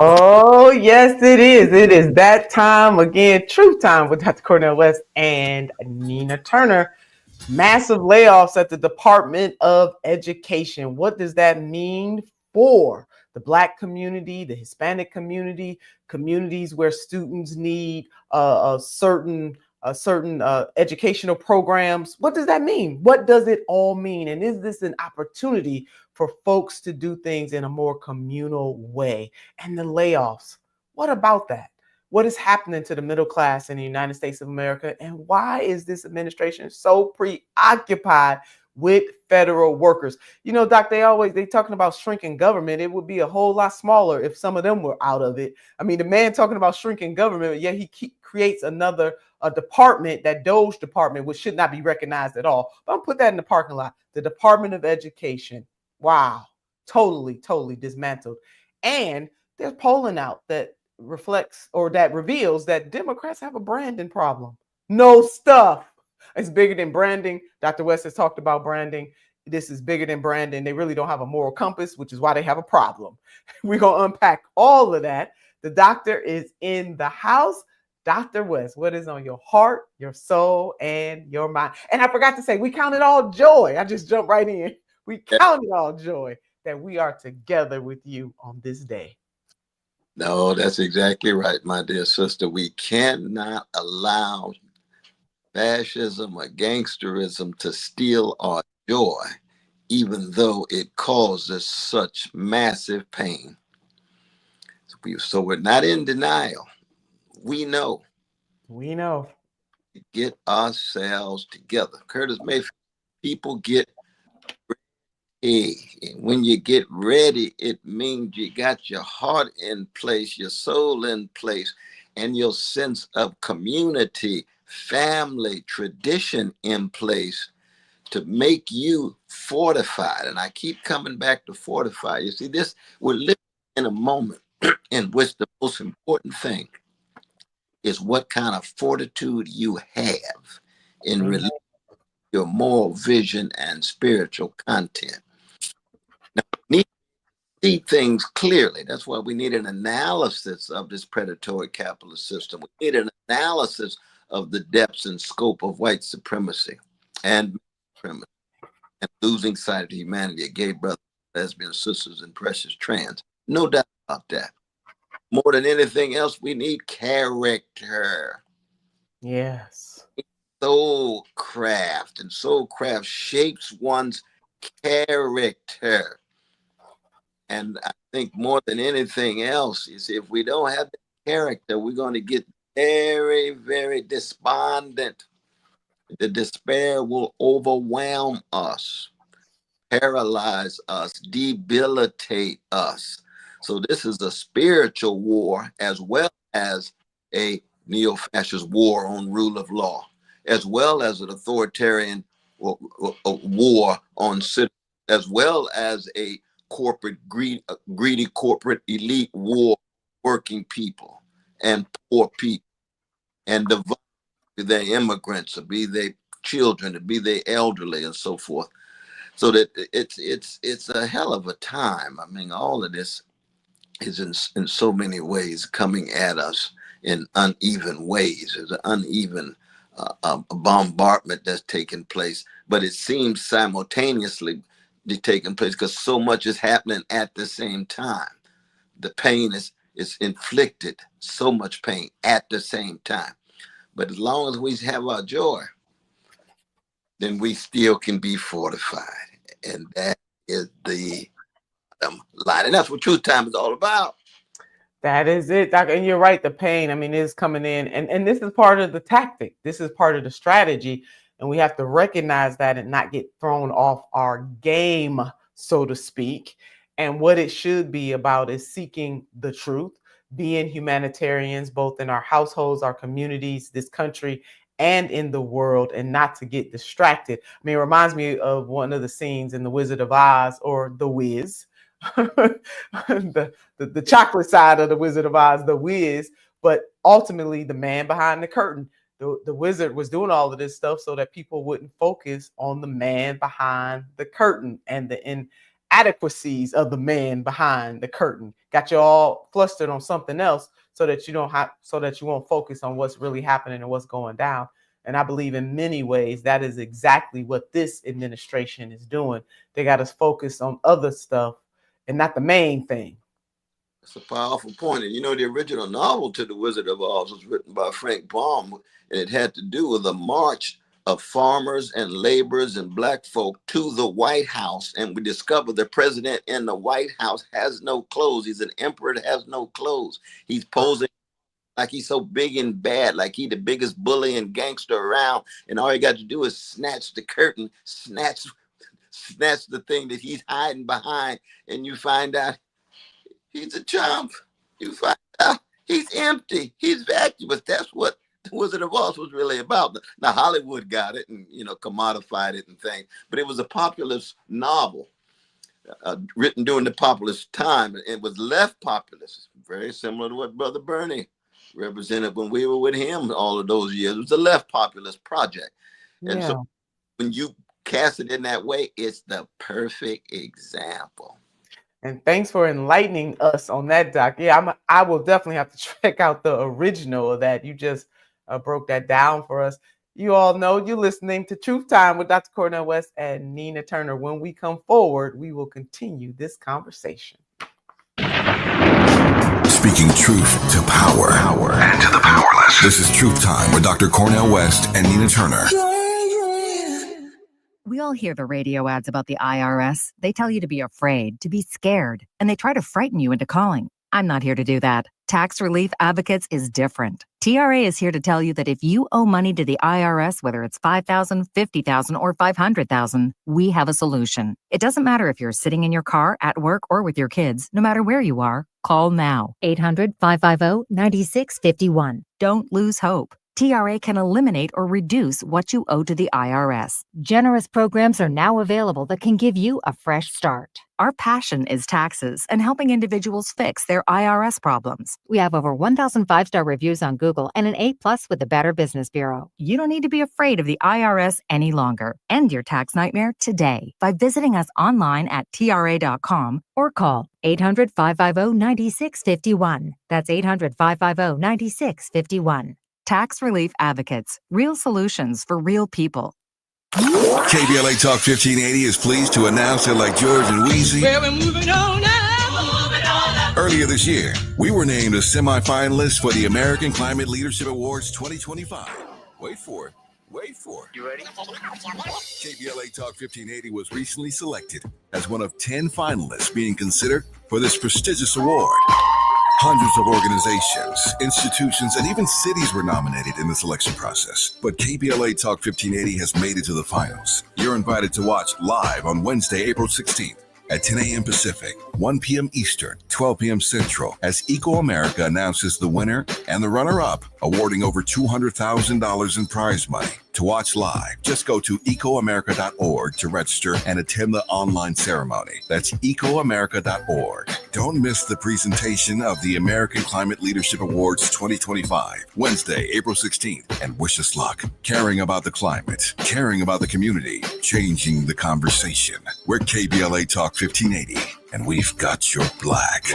Oh, yes, it is. It is that time again, truth time with Dr. Cornel West and Nina Turner. Massive layoffs at the Department of Education. What does that mean for the Black community, the Hispanic community, communities where students need certain educational programs? What does that mean? What does it all mean? And is this an opportunity for folks to do things in a more communal way? And the layoffs, what about that? What is happening to the middle class in the United States of America? And why is this administration so preoccupied with federal workers? You know, Doc, they talking about shrinking government. It would be a whole lot smaller if some of them were out of it. I mean, the man talking about shrinking government, yet he creates another department, that Doge department, which should not be recognized at all. But I'll put that in the parking lot. The Department of Education. Wow. Totally dismantled. And there's polling out that reflects or that reveals that Democrats have a branding problem. No stuff. It's bigger than branding. Dr. West has talked about branding. This is bigger than branding. They really don't have a moral compass, which is why they have a problem. We're going to unpack all of that. The doctor is in the house. Dr. West, what is on your heart, your soul, and your mind? And I forgot to say, we count it all joy. I just jumped right in. We count it all joy that we are together with you on this day. No, that's exactly right, my dear sister. We cannot allow fascism or gangsterism to steal our joy, even though it causes such massive pain. So we're not in denial. We know. We know. Get ourselves together. Curtis Mayfield, people get ready. And when you get ready, it means you got your heart in place, your soul in place, and your sense of community, family, tradition in place to make you fortified. And I keep coming back to fortify. You see, we're living in a moment in which the most important thing is what kind of fortitude you have in relation to your moral vision and spiritual content. Now, we need to see things clearly. That's why we need an analysis of this predatory capitalist system. We need an analysis of the depths and scope of white supremacy and supremacy, and losing sight of humanity of gay brothers, lesbian sisters, and precious trans. No doubt about that. More than anything else, we need character. Yes. Soul craft, and soul craft shapes one's character. And I think more than anything else, you see, if we don't have the character, we're going to get very despondent. The despair will overwhelm us, paralyze us, debilitate us. So this is a spiritual war as well as a neo-fascist war on rule of law, as well as an authoritarian war on citizens, as well as a greedy corporate elite war, working people and poor people, and be they immigrants, or be they children, or be they elderly, and so forth. So that it's a hell of a time. I mean, all of this is in so many ways coming at us in uneven ways. There's an uneven bombardment that's taking place, but it seems simultaneously taking place because so much is happening at the same time. The pain is inflicted, so much pain at the same time. But as long as we have our joy, then we still can be fortified. And that is the line. And that's what Truth Time is all about. That is it, Doctor. And you're right, the pain, I mean, is coming in. And this is part of the tactic. This is part of the strategy. And we have to recognize that and not get thrown off our game, so to speak. And what it should be about is seeking the truth, being humanitarians, both in our households, our communities, this country, and in the world, and not to get distracted. I mean, it reminds me of one of the scenes in The Wizard of Oz, or The Wiz. the chocolate side of the Wizard of Oz, the Wiz, but ultimately the man behind the curtain. The wizard was doing all of this stuff so that people wouldn't focus on the man behind the curtain and the adequacies of the man behind the curtain. Got you all flustered on something else so that you won't focus on what's really happening and what's going down. And I believe in many ways that is exactly what this administration is doing. They got us focused on other stuff and not the main thing. That's a powerful point. And the original novel to The Wizard of Oz was written by Frank Baum, and it had to do with a march of farmers and laborers and black folk to the White House. And we discovered the president in the White House has no clothes. He's an emperor that has no clothes. He's posing like he's so big and bad, like he the biggest bully and gangster around. And all you got to do is snatch the curtain, snatch the thing that he's hiding behind. And you find out he's a chump. You find out he's empty. He's vacuous. That's what The Wizard of Oz was really about. Now Hollywood got it and commodified it and things, but it was a populist novel written during the populist time. It was left populist, very similar to what Brother Bernie represented when we were with him all of those years. It was a left populist project, and so when you cast it in that way, it's the perfect example. And thanks for enlightening us on that, Doc. Yeah, I will definitely have to check out the original of that. You just broke that down for us. You all know you're listening to Truth Time with Dr. Cornel West and Nina Turner. When we come forward, we will continue this conversation. Speaking truth to power and to the powerless. This is Truth Time with Dr. Cornel West and Nina Turner. We all hear the radio ads about the IRS. They tell you to be afraid, to be scared, and they try to frighten you into calling. I'm not here to do that. Tax Relief Advocates is different. TRA is here to tell you that if you owe money to the IRS, whether it's $5,000, $50,000, or $500,000, we have a solution. It doesn't matter if you're sitting in your car, at work, or with your kids. No matter where you are, call now. 800-550-9651. Don't lose hope. TRA can eliminate or reduce what you owe to the IRS. Generous programs are now available that can give you a fresh start. Our passion is taxes and helping individuals fix their IRS problems. We have over 1,000 5-star reviews on Google and an A+ with the Better Business Bureau. You don't need to be afraid of the IRS any longer. End your tax nightmare today by visiting us online at TRA.com or call 800-550-9651. That's 800-550-9651. Tax Relief Advocates, real solutions for real people. KBLA Talk 1580 is pleased to announce that like George and Wheezy, we're moving on now. Earlier this year, we were named a semifinalist for the American Climate Leadership Awards 2025. Wait for it. You ready? KBLA Talk 1580 was recently selected as one of 10 finalists being considered for this prestigious award. Hundreds of organizations, institutions, and even cities were nominated in the selection process. But KBLA Talk 1580 has made it to the finals. You're invited to watch live on Wednesday, April 16th at 10 a.m. Pacific, 1 p.m. Eastern, 12 p.m. Central, as Eco America announces the winner and the runner-up, awarding over $200,000 in prize money. To watch live, just go to ecoamerica.org to register and attend the online ceremony. That's ecoamerica.org. Don't miss the presentation of the American Climate Leadership Awards 2025, Wednesday, April 16th, and wish us luck. Caring about the climate, caring about the community, changing the conversation. We're KBLA Talk 1580, and we've got your black.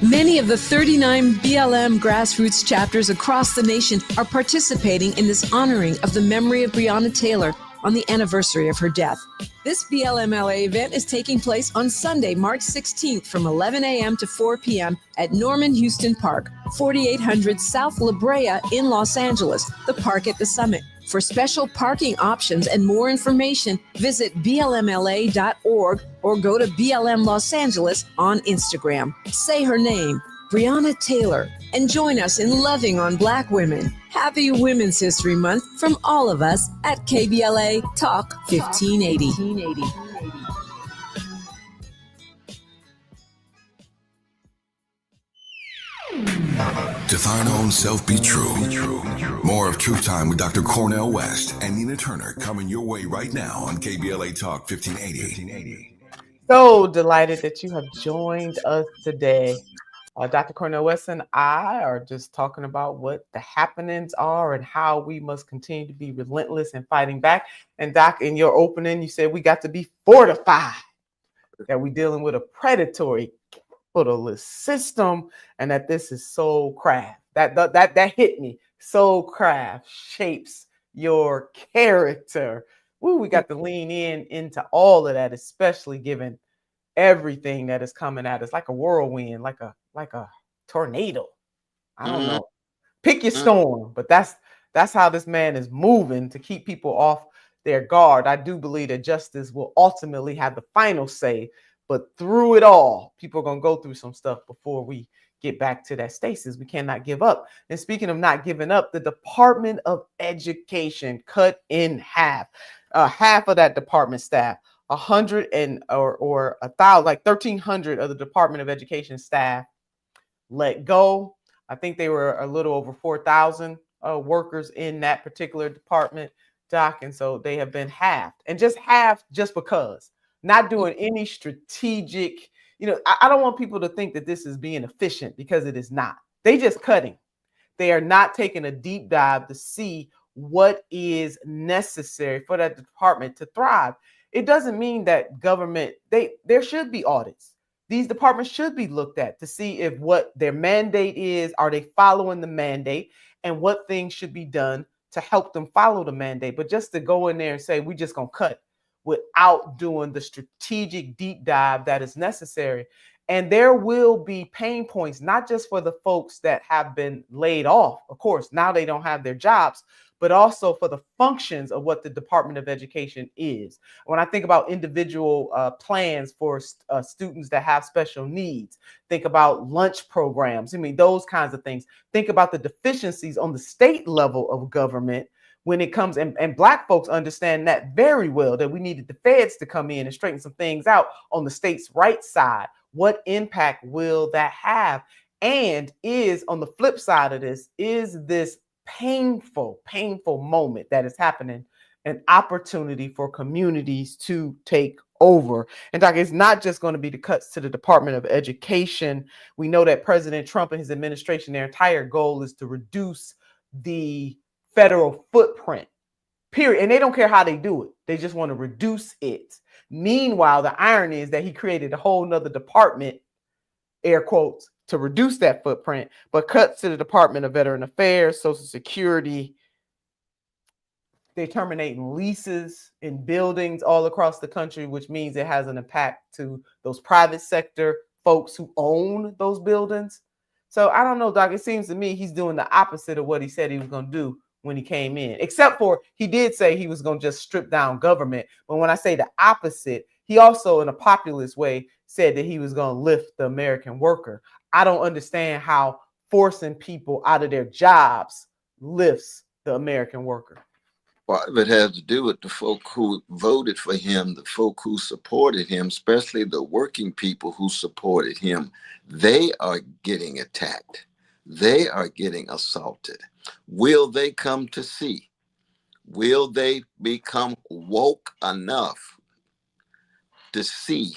Many of the 39 BLM grassroots chapters across the nation are participating in this honoring of the memory of Breonna Taylor on the anniversary of her death. This BLMLA event is taking place on Sunday, March 16th from 11 a.m. to 4 p.m. at Norman Houston Park, 4800 South La Brea in Los Angeles, the park at the summit. For special parking options and more information, visit blmla.org or go to BLM Los Angeles on Instagram. Say her name, Breonna Taylor, and join us in loving on Black women. Happy Women's History Month from all of us at KBLA Talk 1580. To thine own self be true. More of Truth Time with Dr. Cornel West and Nina Turner coming your way right now on KBLA Talk 1580. So delighted that you have joined us today Dr. Cornel West and I are just talking about what the happenings are and how we must continue to be relentless in fighting back. And Doc, in your opening, you said we got to be fortified, that we're dealing with a predatory capitalist system, and that this is soul craft. That hit me. Soul craft shapes your character. Woo, we got to lean into all of that, especially given everything that is coming at us like a whirlwind, like a tornado. I don't know. Pick your storm, but that's how this man is moving to keep people off their guard. I do believe that justice will ultimately have the final say, but through it all, people are going to go through some stuff before we get back to that stasis. We cannot give up. And speaking of not giving up, the Department of Education cut in half. Half of that department staff, 100 or 1,000, like 1,300 of the Department of Education staff let go. I think they were a little over 4,000 workers in that particular department, Doc. And so they have been halved, and just halved just because, not doing any strategic, I don't want people to think that this is being efficient, because it is not. They just cutting. They are not taking a deep dive to see what is necessary for that department to thrive. It doesn't mean that government, there should be audits. These departments should be looked at to see if what their mandate is, are they following the mandate, and what things should be done to help them follow the mandate. But just to go in there and say, we're just going to cut without doing the strategic deep dive that is necessary. And there will be pain points, not just for the folks that have been laid off. Of course, now they don't have their jobs, but also for the functions of what the Department of Education is. When I think about individual plans for students that have special needs, think about lunch programs, those kinds of things. Think about the deficiencies on the state level of government when it comes, and Black folks understand that very well, that we needed the feds to come in and straighten some things out on the state's right side. What impact will that have? And is, on the flip side of this, is this painful moment that is happening an opportunity for communities to take over? And Doc, it's not just going to be the cuts to the Department of Education. We know that President Trump and his administration, their entire goal is to reduce the federal footprint, period. And they don't care how they do it. They just want to reduce it. Meanwhile, the irony is that he created a whole nother department, air quotes, to reduce that footprint, but cuts to the Department of Veteran Affairs, Social Security. They're terminating leases in buildings all across the country, which means it has an impact to those private sector folks who own those buildings. So I don't know, Doc. It seems to me he's doing the opposite of what he said he was going to do when he came in, except for he did say he was going to just strip down government. But when I say the opposite, he also, in a populist way, said that he was going to lift the American worker. I don't understand how forcing people out of their jobs lifts the American worker. Part of it has to do with the folk who voted for him, the folk who supported him, especially the working people who supported him. They are getting attacked. They are getting assaulted. Will they come to see? Will they become woke enough to see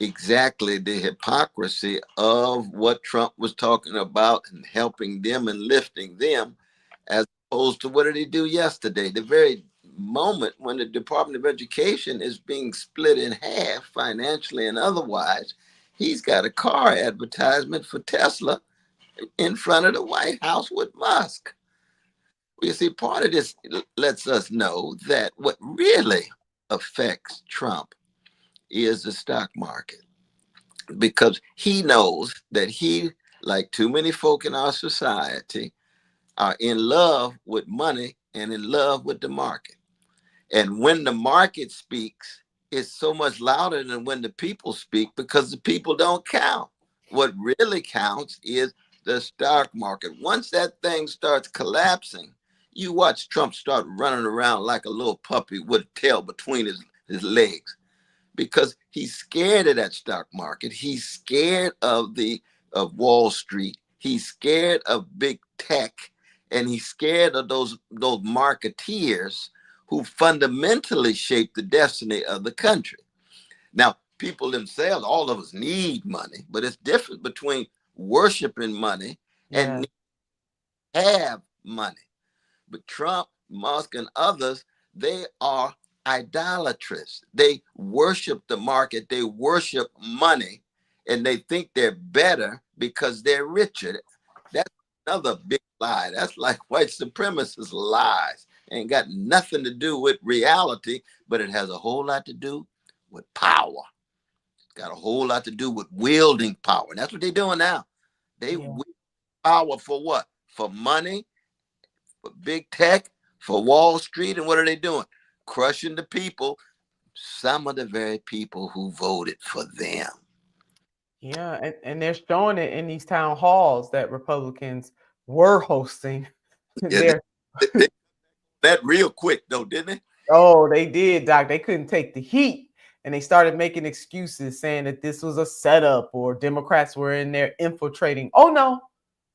exactly the hypocrisy of what Trump was talking about and helping them and lifting them, as opposed to what did he do yesterday? The very moment when the Department of Education is being split in half financially and otherwise, he's got a car advertisement for Tesla in front of the White House with Musk. You see, part of this lets us know that what really affects Trump is the stock market, because he knows that he, like too many folk in our society, are in love with money and in love with the market. And when the market speaks, it's so much louder than when the people speak, because the people don't count. What really counts is the stock market. Once that thing starts collapsing, you watch Trump start running around like a little puppy with a tail between his legs, because he's scared of that stock market. He's scared of Wall Street. He's scared of big tech, and he's scared of those marketeers who fundamentally shape the destiny of the country. Now, people themselves, all of us need money, but it's different between worshiping money and have money. But Trump, Musk, and others, they are idolatrous. They worship the market, they worship money, and they think they're better because they're richer. That's another big lie. That's like white supremacist lies. Ain't got nothing to do with reality, but it has a whole lot to do with power. It's got a whole lot to do with wielding power. And that's what they're doing now. They wield power for what? For money, for big tech, for Wall Street. And what are they doing? Crushing the people, some of the very people who voted for them. Yeah, and they're showing it in these town halls that Republicans were hosting. Yeah, they that real quick though, didn't they? Oh, they did, Doc. They couldn't take the heat. And they started making excuses saying that this was a setup or Democrats were in there infiltrating. Oh no.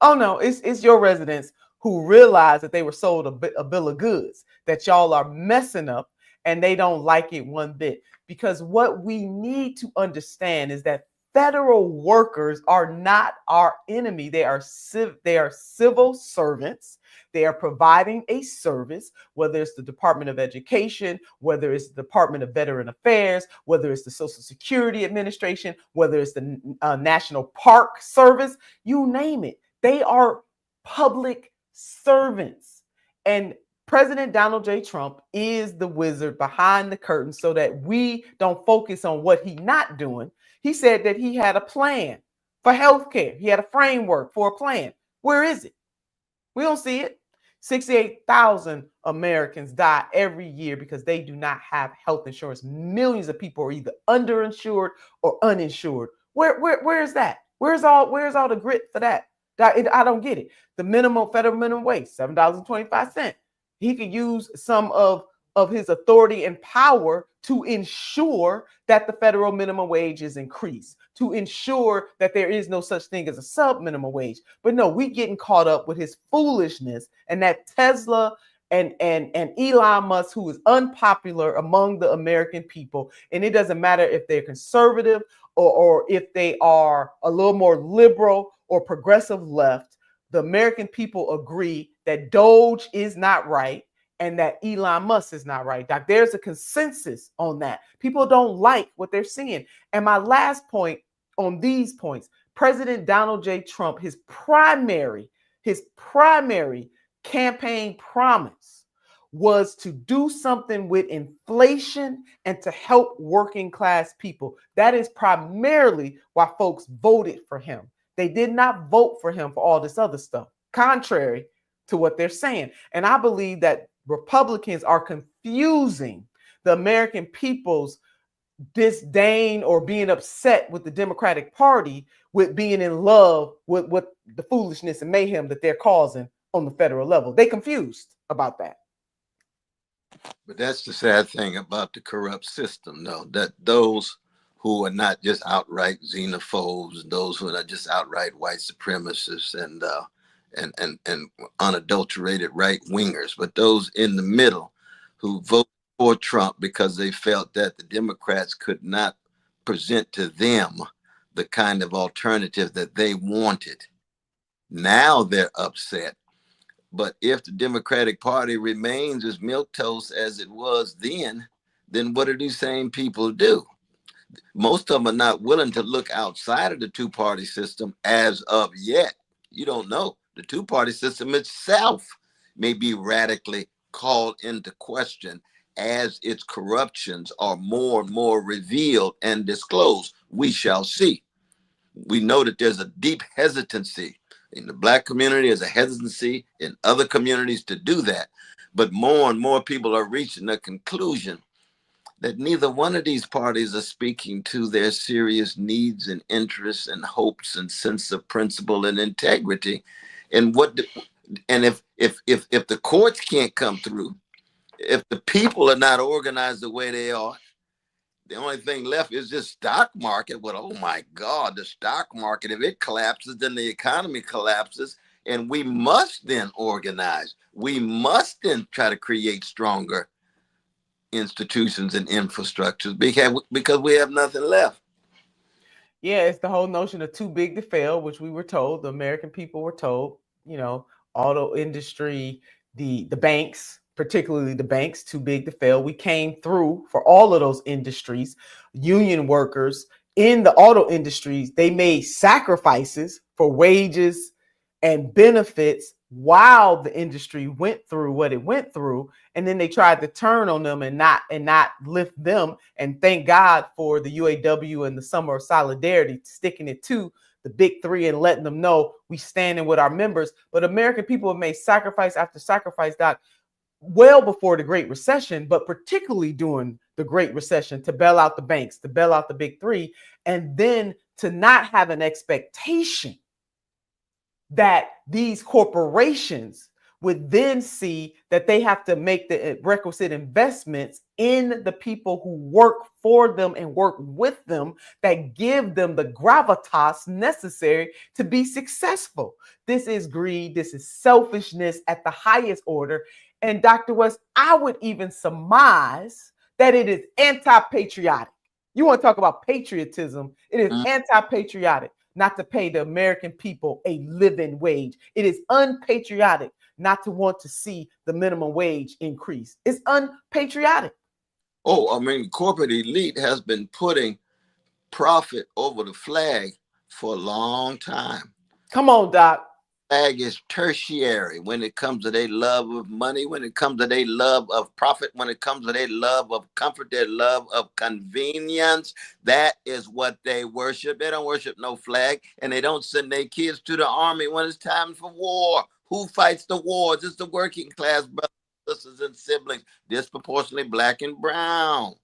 Oh no. It's your residents who realized that they were sold a bill of goods, that y'all are messing up, and they don't like it one bit. Because what we need to understand is that federal workers are not our enemy. They are civil servants. They are providing a service, whether it's the Department of Education, whether it's the Department of Veteran Affairs, whether it's the Social Security Administration, whether it's the National Park Service, you name it. They are public servants. And President Donald J. Trump is the wizard behind the curtain so that we don't focus on what he's not doing. He said that he had a plan for healthcare. He had a framework for a plan. Where is it? We don't see it. 68,000 Americans die every year because they do not have health insurance. Millions of people are either underinsured or uninsured. Where is that? Where's all the grit for that? I don't get it. The federal minimum wage, $7.25. He could use some of his authority and power to ensure that the federal minimum wage is increased, to ensure that there is no such thing as a sub-minimum wage. But no, we getting caught up with his foolishness and that Tesla and Elon Musk, who is unpopular among the American people. And it doesn't matter if they're conservative or if they are a little more liberal or progressive left. The American people agree that Doge is not right and that Elon Musk is not right. Doc, there's a consensus on that. People don't like what they're seeing. And my last point on these points, President Donald J. Trump, his primary campaign promise was to do something with inflation and to help working class people. That is primarily why folks voted for him. They did not vote for him for all this other stuff, contrary to what they're saying. And I believe that Republicans are confusing the American people's disdain or being upset with the Democratic Party with being in love with the foolishness and mayhem that they're causing on the federal level. They confused about that. But that's the sad thing about the corrupt system, though, that those who are not just outright xenophobes, those who are not just outright white supremacists and unadulterated right wingers, but those in the middle who vote for Trump because they felt that the Democrats could not present to them the kind of alternative that they wanted. Now they're upset. But if the Democratic Party remains as milquetoast as it was then what do these same people do? Most of them are not willing to look outside of the two-party system as of yet. You don't know. The two-party system itself may be radically called into question as its corruptions are more and more revealed and disclosed. We shall see. We know that there's a deep hesitancy in the Black community, there's a hesitancy in other communities to do that. But more and more people are reaching a conclusion that neither one of these parties are speaking to their serious needs and interests and hopes and sense of principle and integrity. And if the courts can't come through, if the people are not organized the way they are, the only thing left is this stock market. Well, oh my God, the stock market, if it collapses, then the economy collapses. And we must then organize. We must then try to create stronger institutions and infrastructures because we have nothing left. Yeah, it's the whole notion of too big to fail, which we were told, the American people were told, auto industry, the banks, particularly the banks, too big to fail. We came through for all of those industries. Union workers in the auto industries, they made sacrifices for wages and benefits while the industry went through what it went through, and then they tried to turn on them and not lift them. And thank God for the UAW and the Summer of Solidarity sticking it to the big three and letting them know we standing with our members. But American people have made sacrifice after sacrifice, Doc, well before the Great Recession, but particularly during the Great Recession, to bail out the banks, to bail out the big three, and then to not have an expectation that these corporations would then see that they have to make the requisite investments in the people who work for them and work with them, that give them the gravitas necessary to be successful. This is greed. This is selfishness at the highest order. And Dr. West, I would even surmise that it is anti-patriotic. You want to talk about patriotism? It is anti-patriotic not to pay the American people a living wage. It is unpatriotic not to want to see the minimum wage increase. It's unpatriotic. Oh, I mean, corporate elite has been putting profit over the flag for a long time. Come on, Doc. Flag is tertiary when it comes to their love of money, when it comes to their love of profit, when it comes to their love of comfort, their love of convenience. That is what they worship. They don't worship no flag, and they don't send their kids to the army when it's time for war. Who fights the wars? It's the working class brothers, sisters, and siblings, disproportionately black and brown.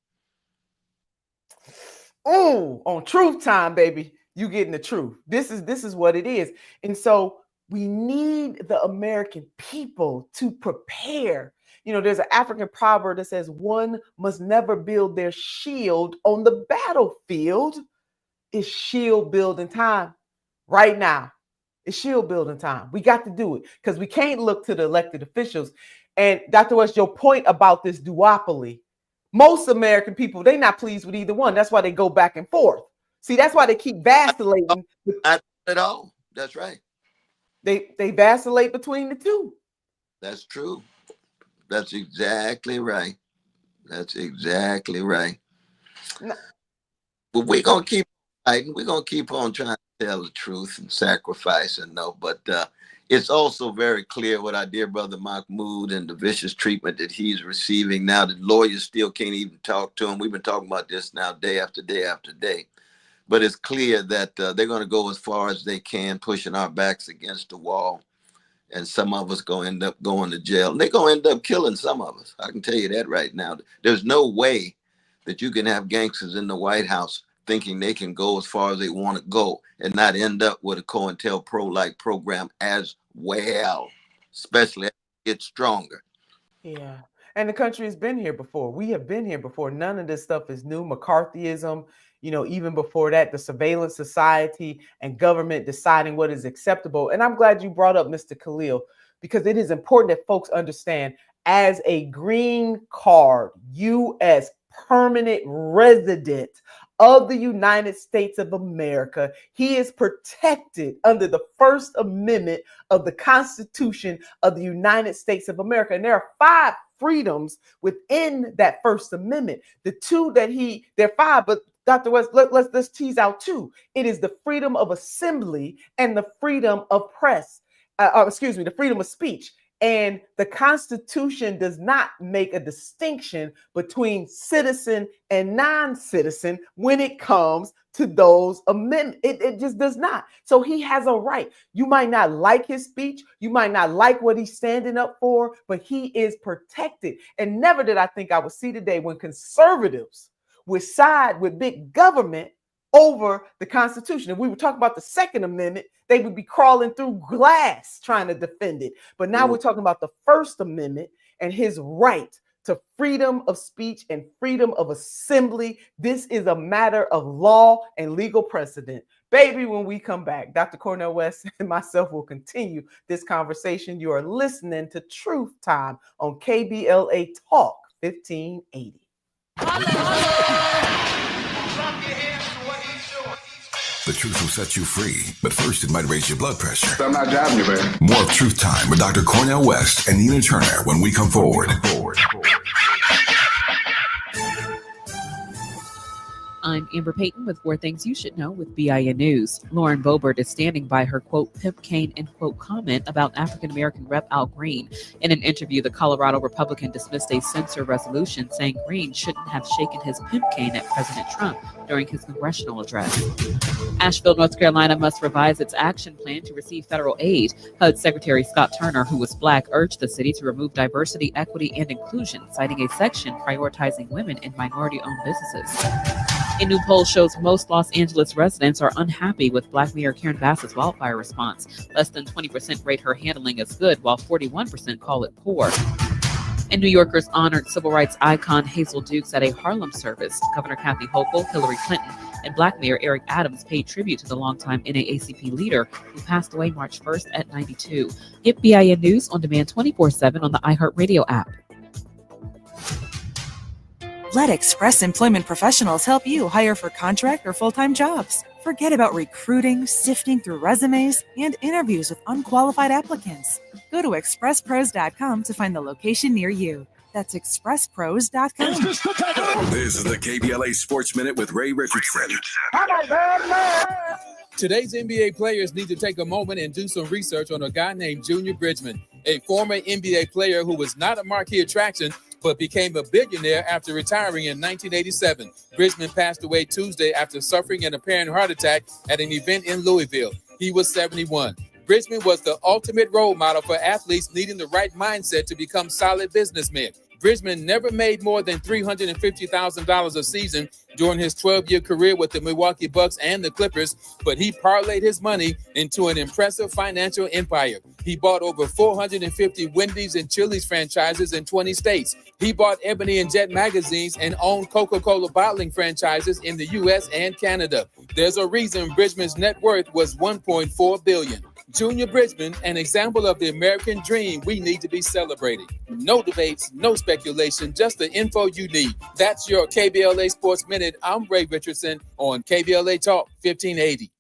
Oh, on Truth Time, baby, you getting the truth. This is what it is. And so we need the American people to prepare. There's an African proverb that says one must never build their shield on the battlefield. It's shield building time right now. It's shield building time. We got to do it because we can't look to the elected officials. And Dr. West, your point about this duopoly, most American people, they're not pleased with either one. That's why they go back and forth. See, that's why they keep vacillating. Not at all. That's right. They vacillate between the two. That's true. That's exactly right. That's exactly right. No. But we're going to keep fighting. We're going to keep on trying to tell the truth and sacrifice and know. But it's also very clear what our dear brother Mahmoud and the vicious treatment that he's receiving now. The lawyers still can't even talk to him. We've been talking about this now day after day after day. But it's clear that they're going to go as far as they can, pushing our backs against the wall. And some of us going to end up going to jail. And they're going to end up killing some of us. I can tell you that right now. There's no way that you can have gangsters in the White House thinking they can go as far as they want to go and not end up with a COINTELPRO-like program as well, especially as it gets stronger. Yeah. And the country has been here before. We have been here before. None of this stuff is new. McCarthyism, even before that, the surveillance society and government deciding what is acceptable. And I'm glad you brought up Mr. Khalil, because it is important that folks understand, as a green card U.S. permanent resident of the United States of America, he is protected under the First Amendment of the Constitution of the United States of America. And there are 5 freedoms within that First Amendment. The two that there are 5, but Dr. West, let's tease out 2. It is the freedom of assembly and the freedom of press. The freedom of speech. And the Constitution does not make a distinction between citizen and non-citizen when it comes to those amendments. It just does not. So he has a right. You might not like his speech. You might not like what he's standing up for, but he is protected. And never did I think I would see the day when conservatives would side with big government over the Constitution. If we were talking about the Second Amendment, they would be crawling through glass trying to defend it. But now we're talking about the First Amendment and his right to freedom of speech and freedom of assembly. This is a matter of law and legal precedent. Baby, when we come back, Dr. Cornel West and myself will continue this conversation. You are listening to Truth Time on KBLA Talk 1580. The truth will set you free, but first it might raise your blood pressure. I'm not jiving you, baby. More of Truth Time with Dr. Cornel West and Nina Turner when we come forward. I'm Amber Payton with 4 Things You Should Know with BIN News. Lauren Boebert is standing by her, quote, pimp cane, end quote, comment about African-American Rep. Al Green. In an interview, the Colorado Republican dismissed a censure resolution saying Green shouldn't have shaken his pimp cane at President Trump during his congressional address. Asheville, North Carolina must revise its action plan to receive federal aid. HUD Secretary Scott Turner, who was Black, urged the city to remove diversity, equity, and inclusion, citing a section prioritizing women and minority-owned businesses. A new poll shows most Los Angeles residents are unhappy with Black Mayor Karen Bassett's wildfire response. Less than 20% rate her handling as good, while 41% call it poor. And New Yorkers honored civil rights icon Hazel Dukes at a Harlem service. Governor Kathy Hochul, Hillary Clinton, and Black Mayor Eric Adams paid tribute to the longtime NAACP leader who passed away March 1st at 92. Get BIN News on demand 24/7 on the iHeartRadio app. Let Express Employment Professionals help you hire for contract or full-time jobs. Forget about recruiting, sifting through resumes, and interviews with unqualified applicants. Go to expresspros.com to find the location near you. That's expresspros.com. This is the KBLA Sports Minute with Ray Richardson. Today's NBA players need to take a moment and do some research on a guy named Junior Bridgman, a former NBA player who was not a marquee attraction but became a billionaire after retiring in 1987. Bridgman passed away Tuesday after suffering an apparent heart attack at an event in Louisville. He was 71. Bridgman was the ultimate role model for athletes needing the right mindset to become solid businessmen. Bridgman never made more than $350,000 a season during his 12-year career with the Milwaukee Bucks and the Clippers, but he parlayed his money into an impressive financial empire. He bought over 450 Wendy's and Chili's franchises in 20 states. He bought Ebony and Jet magazines and owned Coca-Cola bottling franchises in the U.S. and Canada. There's a reason Bridgman's net worth was $1.4 billion. Junior Bridgman, an example of the American dream we need to be celebrating. No debates, no speculation, just the info you need. That's your KBLA Sports Minute. I'm Ray Richardson on KBLA Talk 1580.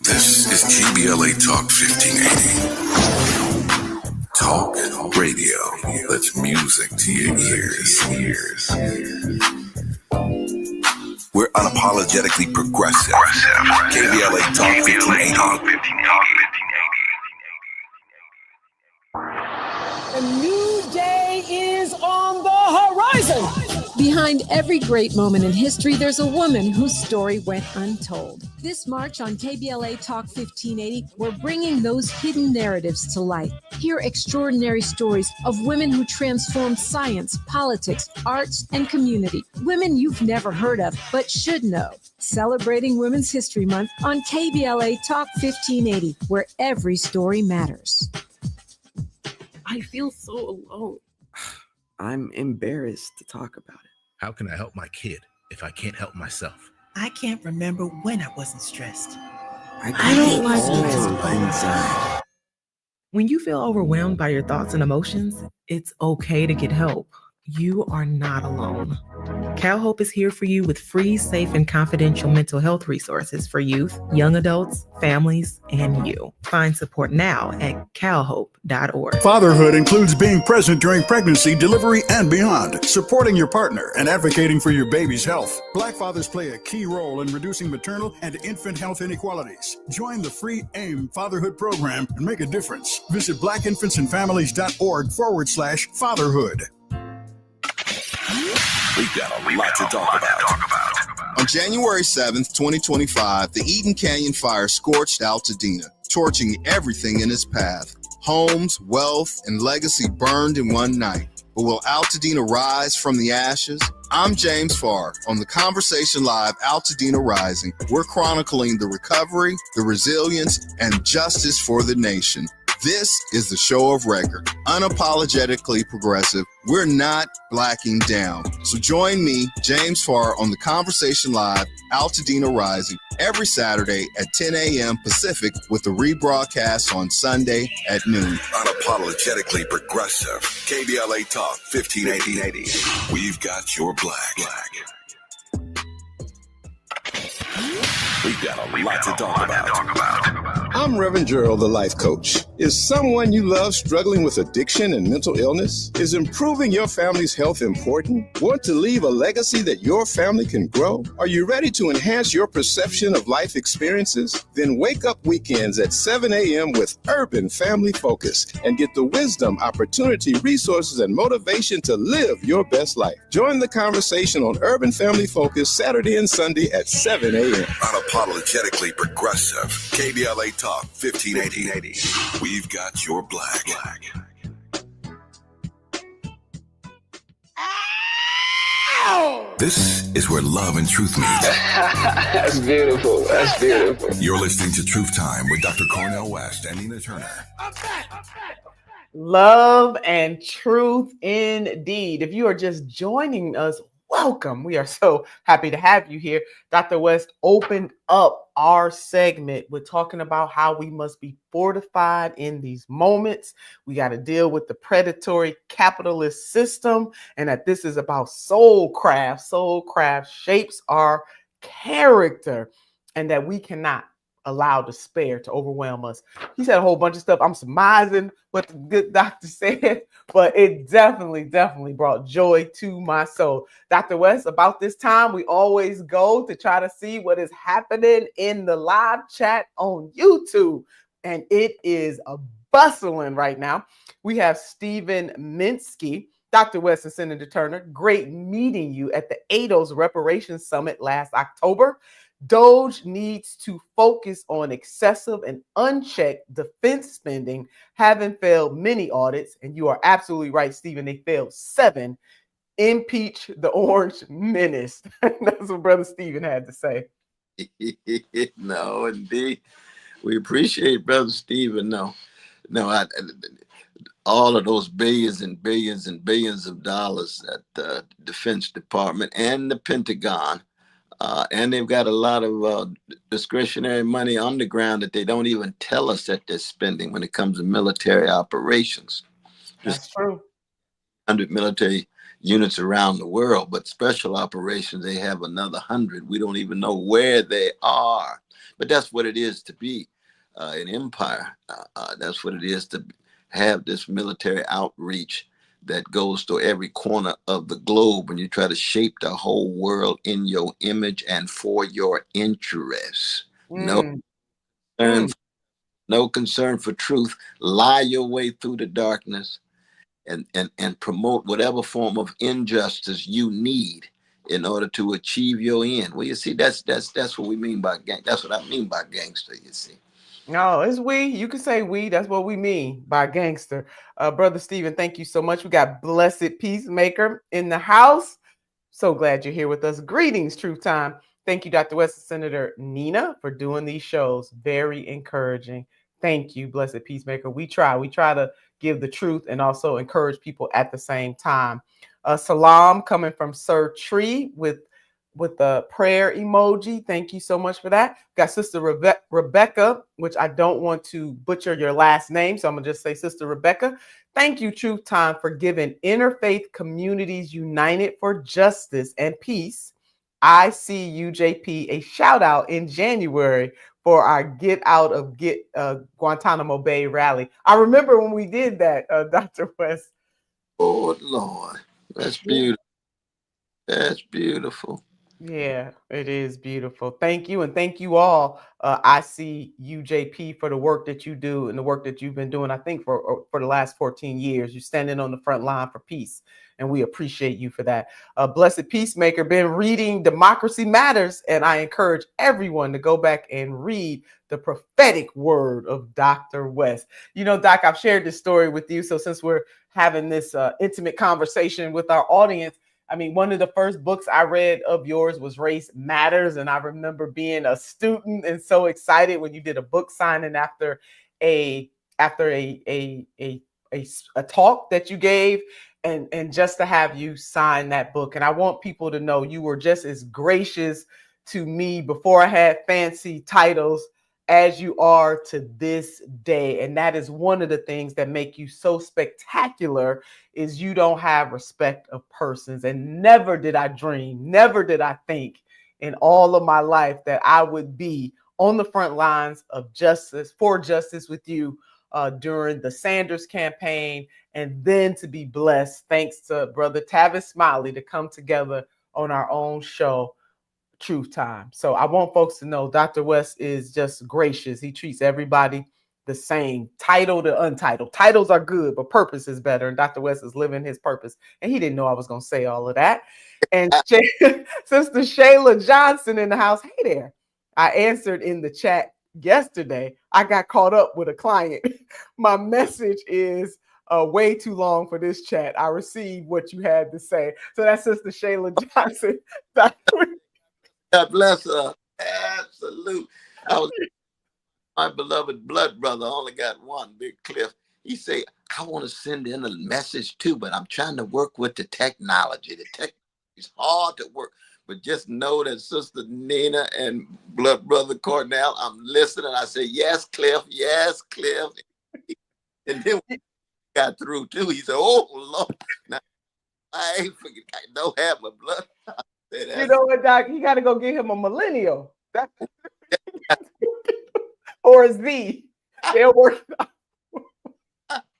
This is KBLA Talk 1580. Talk radio. That's music to your ears. We're unapologetically progressive. KBLA Talk 1580. A new day is on the horizon. Behind every great moment in history, there's a woman whose story went untold. This March on KBLA Talk 1580, we're bringing those hidden narratives to light. Hear extraordinary stories of women who transformed science, politics, arts, and community. Women you've never heard of, but should know. Celebrating Women's History Month on KBLA Talk 1580, where every story matters. I feel so alone. I'm embarrassed to talk about it. How can I help my kid if I can't help myself? I can't remember when I wasn't stressed. I don't like being inside. When you feel overwhelmed by your thoughts and emotions, it's okay to get help. You are not alone. CalHope is here for you with free, safe, and confidential mental health resources for youth, young adults, families, and you. Find support now at calhope.org. Fatherhood includes being present during pregnancy, delivery, and beyond, supporting your partner and advocating for your baby's health. Black fathers play a key role in reducing maternal and infant health inequalities. Join the free AIM Fatherhood Program and make a difference. Visit blackinfantsandfamilies.org/fatherhood. We've got a lot to talk about. On January 7th, 2025, the Eaton Canyon Fire scorched Altadena, torching everything in its path. Homes, wealth, and legacy burned in one night. But will Altadena rise from the ashes? I'm James Farr. On the Conversation Live Altadena Rising, we're chronicling the recovery, the resilience, and justice for the nation. This is the show of record, unapologetically progressive. We're not blacking down. So join me, James Farr, on the Conversation Live, Altadena Rising, every Saturday at 10 a.m. Pacific with the rebroadcast on Sunday at noon. Unapologetically progressive. KBLA Talk 1580. We've got your black. We've got a lot to talk about. I'm Reverend Gerald, the life coach. Is someone you love struggling with addiction and mental illness? Is improving your family's health important? Want to leave a legacy that your family can grow? Are you ready to enhance your perception of life experiences? Then wake up weekends at 7 a.m. with Urban Family Focus and get the wisdom, opportunity, resources, and motivation to live your best life. Join the conversation on Urban Family Focus Saturday and Sunday at 7 a.m. Unapologetically progressive. KBLA Talk 1580. We've got your black. This is where love and truth meet. That's beautiful. That's beautiful. You're listening to Truth Time with Dr. Cornel West and Nina Turner. Love and truth indeed. If you are just joining us, welcome. We are so happy to have you here. Dr. West opened up our segment with talking about how we must be fortified in these moments. We got to deal with the predatory capitalist system, and that this is about soul craft. Soul craft shapes our character, and that we cannot allow despair to overwhelm us. He said a whole bunch of stuff. I'm surmising what the good doctor said, but it definitely brought joy to my soul. Dr. West, about this time, we always go to try to see what is happening in the live chat on YouTube, and it is a bustling right now. We have Stephen Minsky. Dr. West and Senator Turner, great meeting you at the ADOS Reparations Summit last October. DOGE needs to focus on excessive and unchecked defense spending, having failed many audits. And you are absolutely right, Stephen. They failed 7. Impeach the Orange Menace. That's what Brother Stephen had to say. No, indeed. We appreciate Brother Stephen. No, all of those billions and billions and billions of dollars at the Defense Department and the Pentagon. And they've got a lot of discretionary money on the ground that they don't even tell us that they're spending when it comes to military operations. That's true. 100 military units around the world, but special operations, they have another 100. We don't even know where they are. But that's what it is to be an empire. That's what it is to have this military outreach that goes to every corner of the globe when you try to shape the whole world in your image and for your interests. No concern for truth. Lie your way through the darkness and promote whatever form of injustice you need in order to achieve your end. Well, you see, that's what we mean by gang. That's what I mean by gangster, you see. No, it's we. You can say we. That's what we mean by gangster. Brother Stephen, thank you so much. We got Blessed Peacemaker in the house. So glad you're here with us. Greetings, Truth Time. Thank you, Dr. West and Senator Nina, for doing these shows. Very encouraging. Thank you, Blessed Peacemaker. We try to give the truth and also encourage people at the same time. Salam coming from Sir Tree with the prayer emoji. Thank you so much for that. Got Sister Rebecca, which I don't want to butcher your last name, so I'm going to just say Sister Rebecca. Thank you, Truth Time, for giving interfaith communities united for justice and peace, ICUJP, a shout out in January for our Get Out of Guantanamo Bay rally. I remember when we did that, Dr. West. Oh, Lord. That's beautiful. That's beautiful. Yeah, it is beautiful. Thank you. And thank you all, ICUJP, for the work that you do and the work that you've been doing, I think, for the last 14 years. You're standing on the front line for peace, and we appreciate you for that. Blessed Peacemaker, been reading Democracy Matters, and I encourage everyone to go back and read the prophetic word of Dr. West. You know, Doc, I've shared this story with you, so since we're having this intimate conversation with our audience, I mean, one of the first books I read of yours was Race Matters. And I remember being a student and so excited when you did a book signing after a after a talk that you gave, and just to have you sign that book. And I want people to know you were just as gracious to me before I had fancy titles as you are to this day. And that is one of the things that make you so spectacular, is you don't have respect of persons. And never did I dream, never did I think in all of my life that I would be on the front lines of justice, for justice with you during the Sanders campaign, and then to be blessed, thanks to Brother Tavis Smiley, to come together on our own show, Truth Time. So I want folks to know Dr. West is just gracious. He treats everybody the same, titled or untitled. Titles are good, but purpose is better. And Dr. West is living his purpose. And he didn't know I was going to say all of that. And Sister Shayla Johnson in the house. Hey there. I answered in the chat yesterday. I got caught up with a client. My message is way too long for this chat. I received what you had to say. So that's Sister Shayla Johnson. God bless her. Absolute. I was my beloved blood brother. I only got one, Big Cliff. He say, I want to send in a message too, but I'm trying to work with the technology. The technology is hard to work. But just know that Sister Nina and blood brother Cornel, I'm listening. I say, yes, Cliff. Yes, Cliff. And then we got through too. He said, oh, Lord. Now, I ain't forget. I don't have my blood. You know what, Doc? You got to go get him a millennial. Or a Z. They'll work.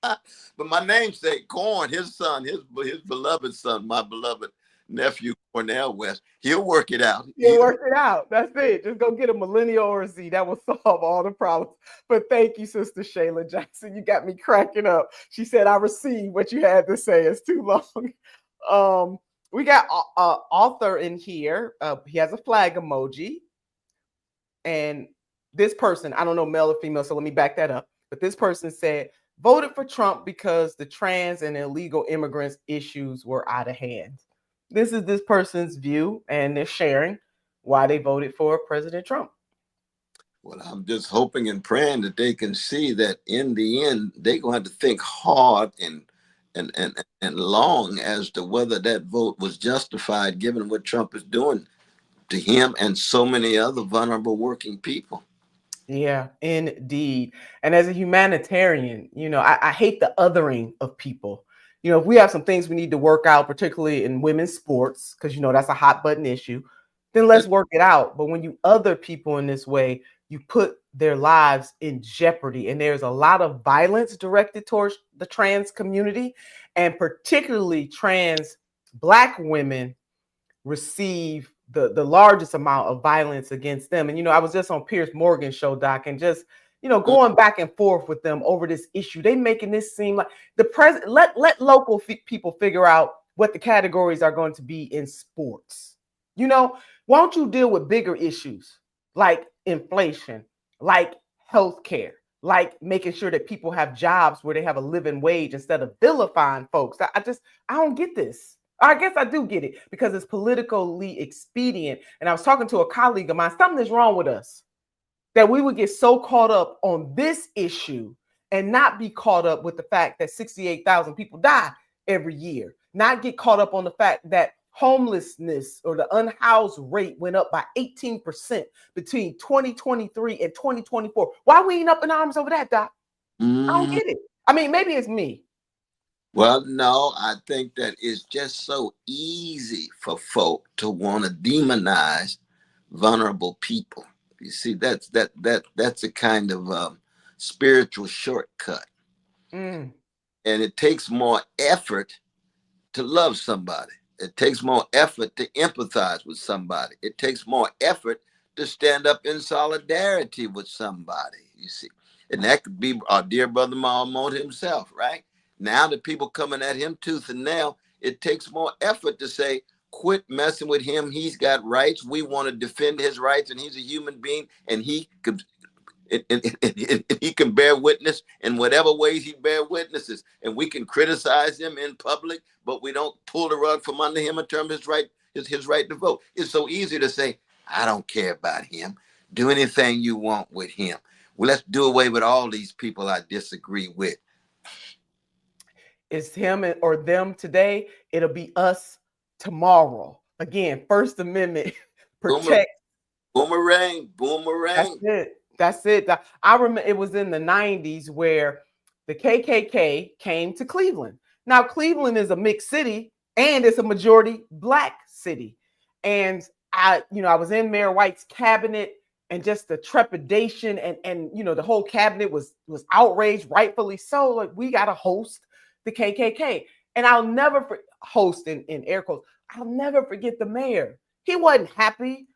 But my namesake, Corn, his son, his beloved son, my beloved nephew, Cornel West, he'll work it out. He'll work it out. That's it. Just go get a millennial or a Z. That will solve all the problems. But thank you, Sister Shayla Jackson. You got me cracking up. She said, I received what you had to say. It's too long. We got author in here. He has a flag emoji. And this person, I don't know male or female, so let me back that up. But this person said, voted for Trump because the trans and illegal immigrants issues were out of hand. This is this person's view, and they're sharing why they voted for President Trump. Well, I'm just hoping and praying that they can see that in the end, they're going to have to think hard and long as to whether that vote was justified, given what Trump is doing to him and so many other vulnerable working people. Yeah, indeed. And as a humanitarian, I hate the othering of people. If we have some things we need to work out, particularly in women's sports, because, that's a hot button issue, then let's work it out. But when you other people in this way, you put their lives in jeopardy. And there's a lot of violence directed towards the trans community, and particularly trans Black women receive the largest amount of violence against them. And, I was just on Piers Morgan's show, Doc, and just, going back and forth with them over this issue. They making this seem like the president, let local people figure out what the categories are going to be in sports. Why don't you deal with bigger issues like inflation, like healthcare, like making sure that people have jobs where they have a living wage instead of vilifying folks. I don't get this. I guess I do get it because it's politically expedient. And I was talking to a colleague of mine, something is wrong with us, that we would get so caught up on this issue and not be caught up with the fact that 68,000 people die every year, not get caught up on the fact that homelessness or the unhoused rate went up by 18% between 2023 and 2024. Why we ain't up in arms over that, Doc? I don't get it. I mean, maybe it's me. Well, no, I think that it's just so easy for folk to want to demonize vulnerable people. You see, that's a kind of spiritual shortcut. And it takes more effort to love somebody. It takes more effort to empathize with somebody. It takes more effort to stand up in solidarity with somebody, you see. And that could be our dear brother Mahmoud himself, right? Now the people coming at him tooth and nail, it takes more effort to say, quit messing with him. He's got rights. We want to defend his rights, and he's a human being, and he can bear witness in whatever ways he bear witnesses. And we can criticize him in public, but we don't pull the rug from under him in terms of his right to vote. It's so easy to say, I don't care about him. Do anything you want with him. Well, let's do away with all these people I disagree with. It's him or them today. It'll be us tomorrow. Again, First Amendment protect. Boomerang, boomerang. That's it. I remember it was in the 90s where the KKK came to Cleveland. Now, Cleveland is a mixed city and it's a majority Black city. And I was in Mayor White's cabinet, and just the trepidation and the whole cabinet was outraged, rightfully so. Like, we got to host the KKK. And I'll never host in air quotes. I'll never forget the mayor. He wasn't happy,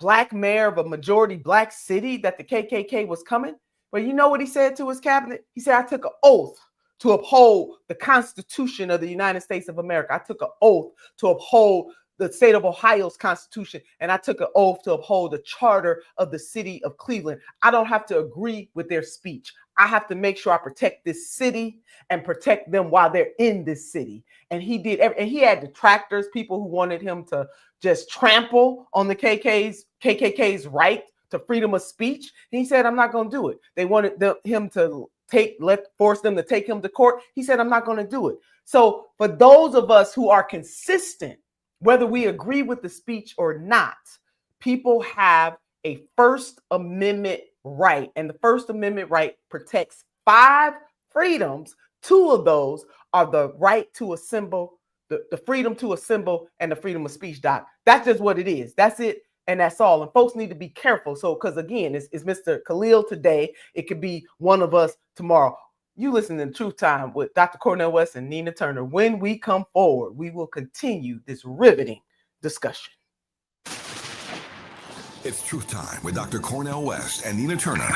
Black mayor of a majority Black city, that the KKK was coming. But you know what he said to his cabinet? He said, I took an oath to uphold the Constitution of the United States of America. I took an oath to uphold the state of Ohio's Constitution, and I took an oath to uphold the charter of the city of Cleveland. I don't have to agree with their speech. I have to make sure I protect this city and protect them while they're in this city. And he did. And he had detractors, people who wanted him to just trample on the KKK's right to freedom of speech. And he said, I'm not going to do it. They wanted him to force them to take him to court. He said, I'm not going to do it. So for those of us who are consistent, whether we agree with the speech or not, people have a First Amendment right. And the First Amendment right protects 5 freedoms. 2 of those are the right to assemble, the freedom to assemble, and the freedom of speech, Doc. That's just what it is. That's it. And that's all. And folks need to be careful. So, because again, it's Mr. Khalil today. It could be one of us tomorrow. You listen to Truth Time with Dr. Cornel West and Nina Turner. When we come forward, we will continue this riveting discussion. It's Truth Time with Dr. Cornel West and Nina Turner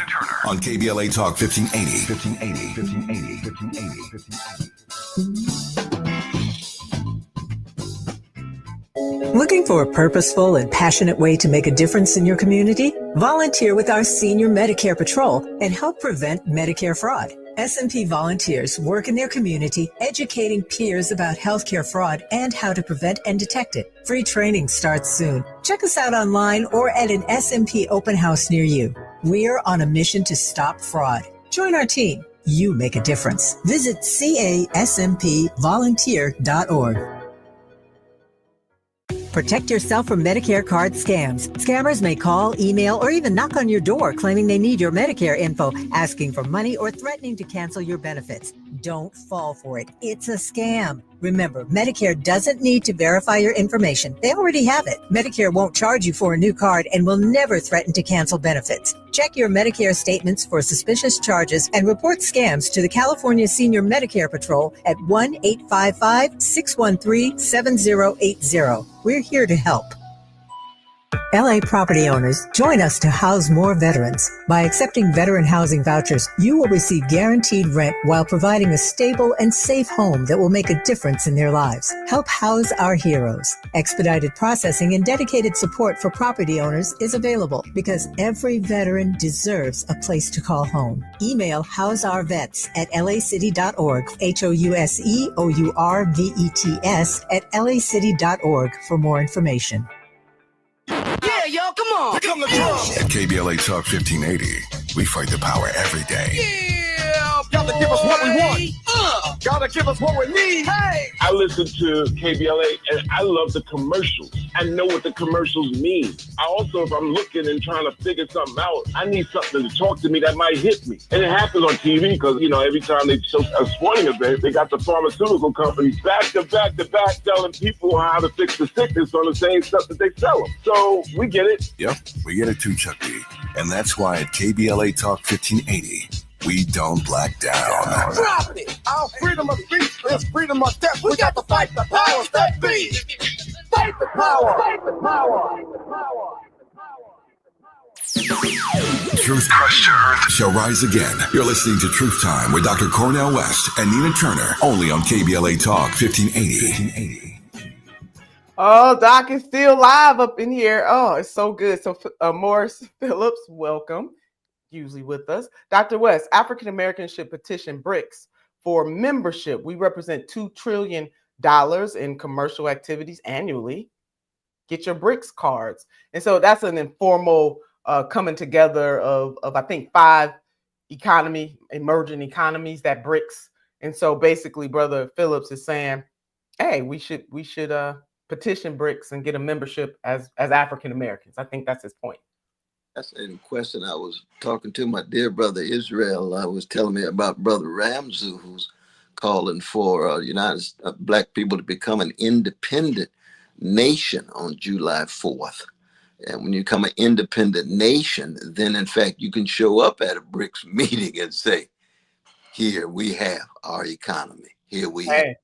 on KBLA Talk 1580. Looking for a purposeful and passionate way to make a difference in your community? Volunteer with our Senior Medicare Patrol and help prevent Medicare fraud. S&P volunteers work in their community educating peers about healthcare fraud and how to prevent and detect it. Free training starts soon. Check us out online or at an S&P open house near you. We're on a mission to stop fraud. Join our team. You make a difference. Visit caspvolunteer.org. Protect yourself from Medicare card scams. Scammers may call, email, or even knock on your door claiming they need your Medicare info, asking for money or threatening to cancel your benefits. Don't fall for it. It's a scam. Remember, Medicare doesn't need to verify your information. They already have it. Medicare won't charge you for a new card and will never threaten to cancel benefits. Check your Medicare statements for suspicious charges and report scams to the California Senior Medicare Patrol at 1-855-613-7080. We're here to help. LA property owners, join us to house more veterans. By accepting veteran housing vouchers, you will receive guaranteed rent while providing a stable and safe home that will make a difference in their lives. Help house our heroes. Expedited processing and dedicated support for property owners is available because every veteran deserves a place to call home. Email houseourvets at lacity.org, HOUSEOURVETS at lacity.org for more information. Yeah, y'all, come on. Come to drums. At KBLA Talk 1580, we fight the power every day. Yeah, gotta give us what we want. Gotta give us what we need. Hey. I listen to KBLA and I love the commercials. I know what the commercials mean. I also, if I'm looking and trying to figure something out, I need something to talk to me that might hit me. And it happens on TV because, every time they show a sporting event, they got the pharmaceutical companies back to back telling people how to fix the sickness on the same stuff that they sell them. So we get it. Yep, we get it too, Chuck D. And that's why at KBLA Talk 1580, we don't black down. Drop it. Our freedom of speech is freedom of death. We got to fight the powers that be. Fight the power. Fight the power. Truth shall rise again. You're listening to Truth Time with Dr. Cornel West and Nina Turner, only on KBLA Talk 1580. Oh, Doc is still live up in here. Oh, it's so good. So Morris Phillips, welcome. Usually with us. Dr. West, African Americans should petition BRICS for membership. We represent $2 trillion in commercial activities annually. Get your BRICS cards. And so that's an informal coming together of I think 5 emerging economies, that BRICS. And so basically, Brother Phillips is saying, hey, we should petition BRICS and get a membership as African Americans. I think that's his point. That's a question. I was talking to my dear brother Israel. I was telling me about Brother Ramzu, who's calling for Black people to become an independent nation on July 4th. And when you become an independent nation, then in fact you can show up at a BRICS meeting and say, here we have our economy. Here we have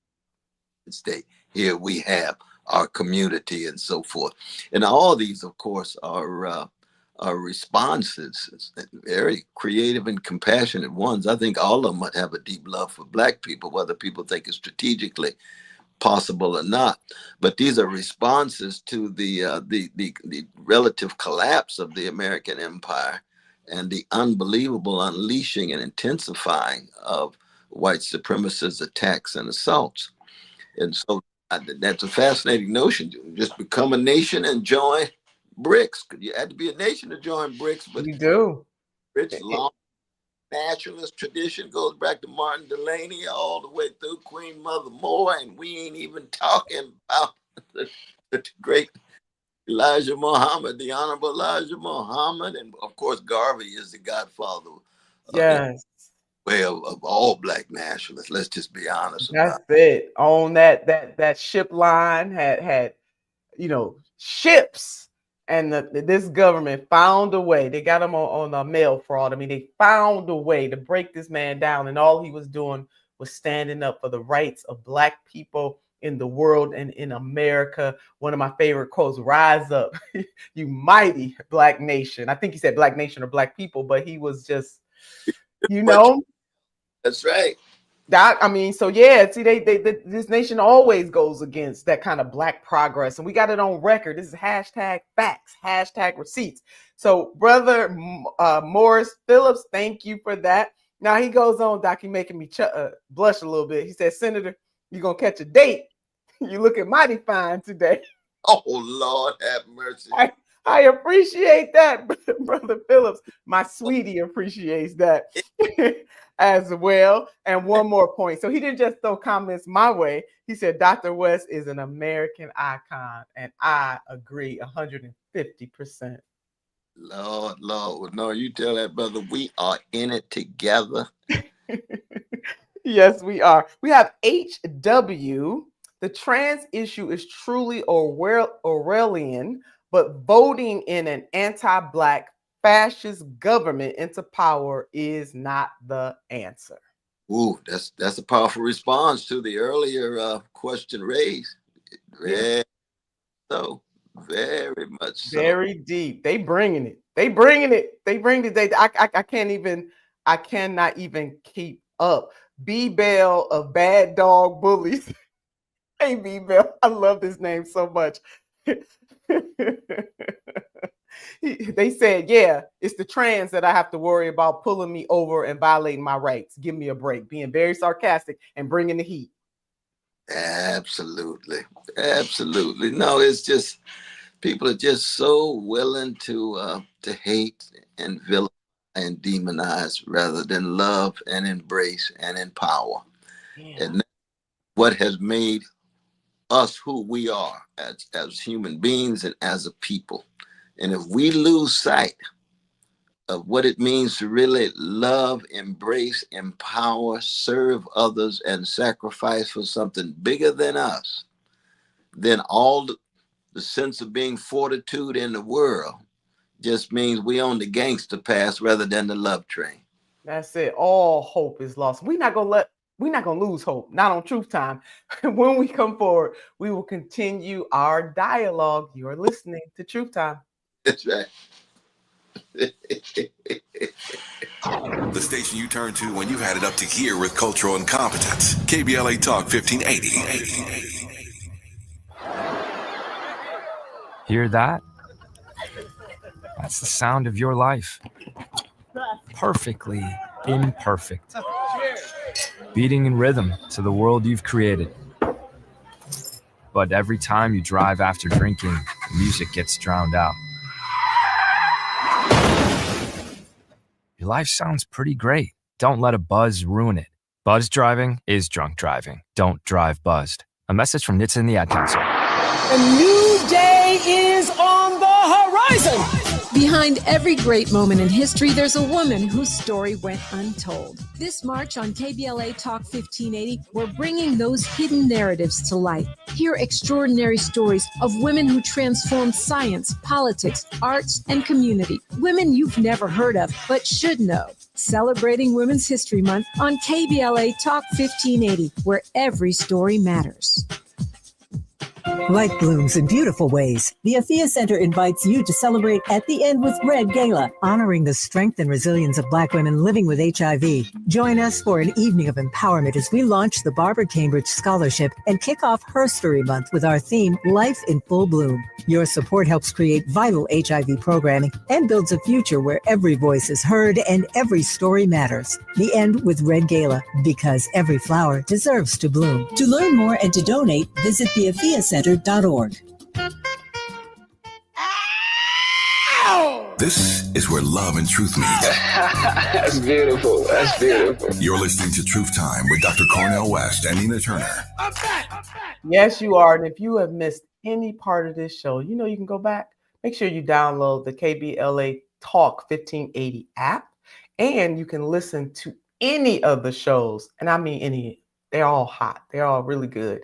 the state. Here we have our community and so forth. And all these, of course, are responses, very creative and compassionate ones. I think all of them have a deep love for Black people, whether people think it's strategically possible or not. But these are responses to the relative collapse of the American empire and the unbelievable unleashing and intensifying of white supremacist attacks and assaults. And so that's a fascinating notion. Just become a nation and join BRICS. You had to be a nation to join BRICS, but you do. Rich long nationalist tradition goes back to Martin Delany all the way through Queen Mother Moore, and we ain't even talking about the great Elijah Muhammad, the Honorable Elijah Muhammad, and of course Garvey is the godfather. Yes. Of all Black nationalists. Let's just be honest That's about it. On that ship line had ships, and this government found a way. They got him on a mail fraud. I mean, they found a way to break this man down, and all he was doing was standing up for the rights of Black people in the world and in America. One of my favorite quotes: "Rise up, you mighty Black nation." I think he said Black nation or Black people, but he was just, That's right. So yeah, see, this nation always goes against that kind of Black progress, and we got it on record. This is #facts, #receipts. So, Brother Morris Phillips, thank you for that. Now he goes on, Doc, he making me blush a little bit. He says, "Senator, you're gonna catch a date. You looking mighty fine today." Oh Lord, have mercy. I appreciate that, Brother Phillips. My sweetie appreciates that as well. And one more point. So he didn't just throw comments my way. He said, Dr. West is an American icon. And I agree 150%. Lord. Well, no, you tell that brother, we are in it together. Yes, we are. We have HW. The trans issue is truly Orwellian, but voting in an anti-Black fascist government into power is not the answer. Ooh, that's a powerful response to the earlier question raised. Very much so. Very deep. They bringing it. I cannot even keep up. B-Bell of Bad Dog Bullies. Hey, B-Bell, I love this name so much. They said, yeah, it's the trans that I have to worry about pulling me over and violating my rights. Give me a break. Being very sarcastic and bringing the heat. Absolutely. No, it's just people are just so willing to hate and vilify and demonize rather than love and embrace and empower. Yeah. And that's what has made us who we are as human beings and as a people. And if we lose sight of what it means to really love, embrace, empower, serve others, and sacrifice for something bigger than us, then all the sense of being fortitude in the world just means we on the gangster path rather than the love train. That's it. All hope is lost. We're not gonna lose hope. Not on Truth Time. When we come forward, we will continue our dialogue. You are listening to Truth Time. That's right. The station you turn to when you've had it up to gear with cultural incompetence. KBLA Talk 1580. Hear that? That's the sound of your life. Perfectly imperfect. Beating in rhythm to the world you've created. But every time you drive after drinking, music gets drowned out. your life sounds pretty great. Don't let a buzz ruin it. Buzz driving is drunk driving. Don't drive buzzed. A message from NHTSA and the Ad Council. A new day is on the horizon. Behind every great moment in history, there's a woman whose story went untold. This March on KBLA Talk 1580, we're bringing those hidden narratives to light. Hear extraordinary stories of women who transformed science, politics, arts, and community. Women you've never heard of, but should know. Celebrating Women's History Month on KBLA Talk 1580, where every story matters. Light blooms in beautiful ways. The Afia Center invites you to celebrate At the End with Red Gala, honoring the strength and resilience of Black women living with HIV. Join us for an evening of empowerment as we launch the Barbara Cambridge Scholarship and kick off Herstory Month with our theme, Life in Full Bloom. Your support helps create vital HIV programming and builds a future where every voice is heard and every story matters. The End with Red Gala, because every flower deserves to bloom. To learn more and to donate, visit theafiacenter.org. This is where love and truth meet. That's beautiful. That's beautiful. You're listening to Truth Time with Dr. Cornel West and Nina Turner. Yes, you are. And if you have missed any part of this show, you know you can go back. Make sure you download the KBLA Talk 1580 app, and you can listen to any of the shows. And I mean any. They're all hot. They're all really good.